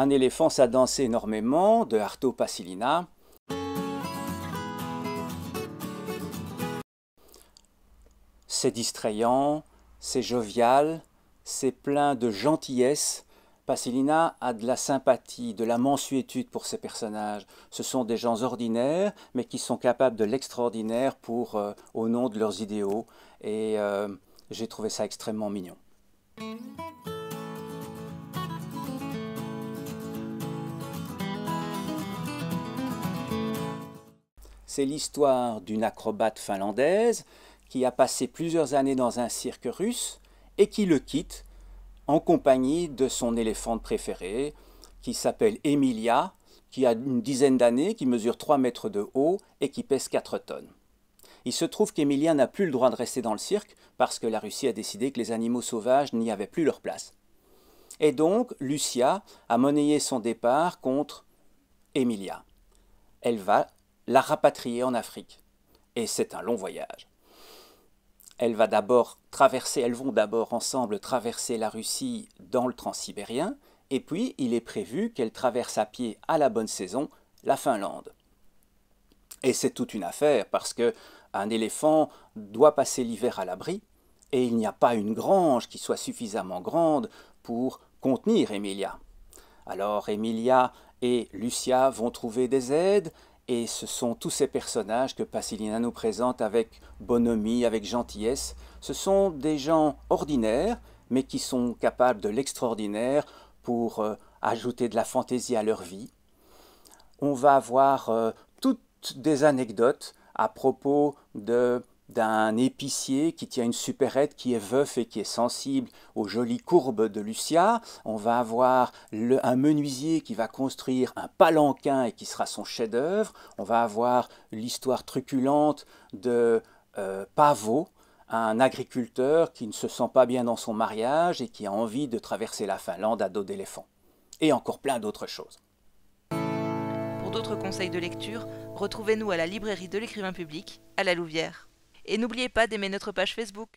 Un éléphant, ça danse énormément, de Arto Passilina. C'est distrayant, c'est jovial, c'est plein de gentillesse. Passilina a de la sympathie, de la mansuétude pour ses personnages. Ce sont des gens ordinaires, mais qui sont capables de l'extraordinaire au nom de leurs idéaux. Et j'ai trouvé ça extrêmement mignon. C'est l'histoire d'une acrobate finlandaise qui a passé plusieurs années dans un cirque russe et qui le quitte en compagnie de son éléphante préférée, qui s'appelle Emilia, qui a une dizaine d'années, qui mesure 3 mètres de haut et qui pèse 4 tonnes. Il se trouve qu'Emilia n'a plus le droit de rester dans le cirque parce que la Russie a décidé que les animaux sauvages n'y avaient plus leur place. Et donc, Lucia a monnayé son départ contre Emilia. Elle va la rapatrier en Afrique. Et c'est un long voyage. Elles vont d'abord ensemble traverser la Russie dans le transsibérien, et puis il est prévu qu'elles traversent à pied à la bonne saison la Finlande. Et c'est toute une affaire parce qu'un éléphant doit passer l'hiver à l'abri, et il n'y a pas une grange qui soit suffisamment grande pour contenir Emilia. Alors Emilia et Lucia vont trouver des aides, et ce sont tous ces personnages que Passilina nous présente avec bonhomie, avec gentillesse. Ce sont des gens ordinaires, mais qui sont capables de l'extraordinaire pour ajouter de la fantaisie à leur vie. On va avoir toutes des anecdotes à propos d'un épicier qui tient une supérette, qui est veuf et qui est sensible aux jolies courbes de Lucia. On va avoir un menuisier qui va construire un palanquin et qui sera son chef-d'œuvre. On va avoir l'histoire truculente de Paavo, un agriculteur qui ne se sent pas bien dans son mariage et qui a envie de traverser la Finlande à dos d'éléphant. Et encore plein d'autres choses. Pour d'autres conseils de lecture, retrouvez-nous à la librairie de l'écrivain public, à la Louvière. Et n'oubliez pas d'aimer notre page Facebook.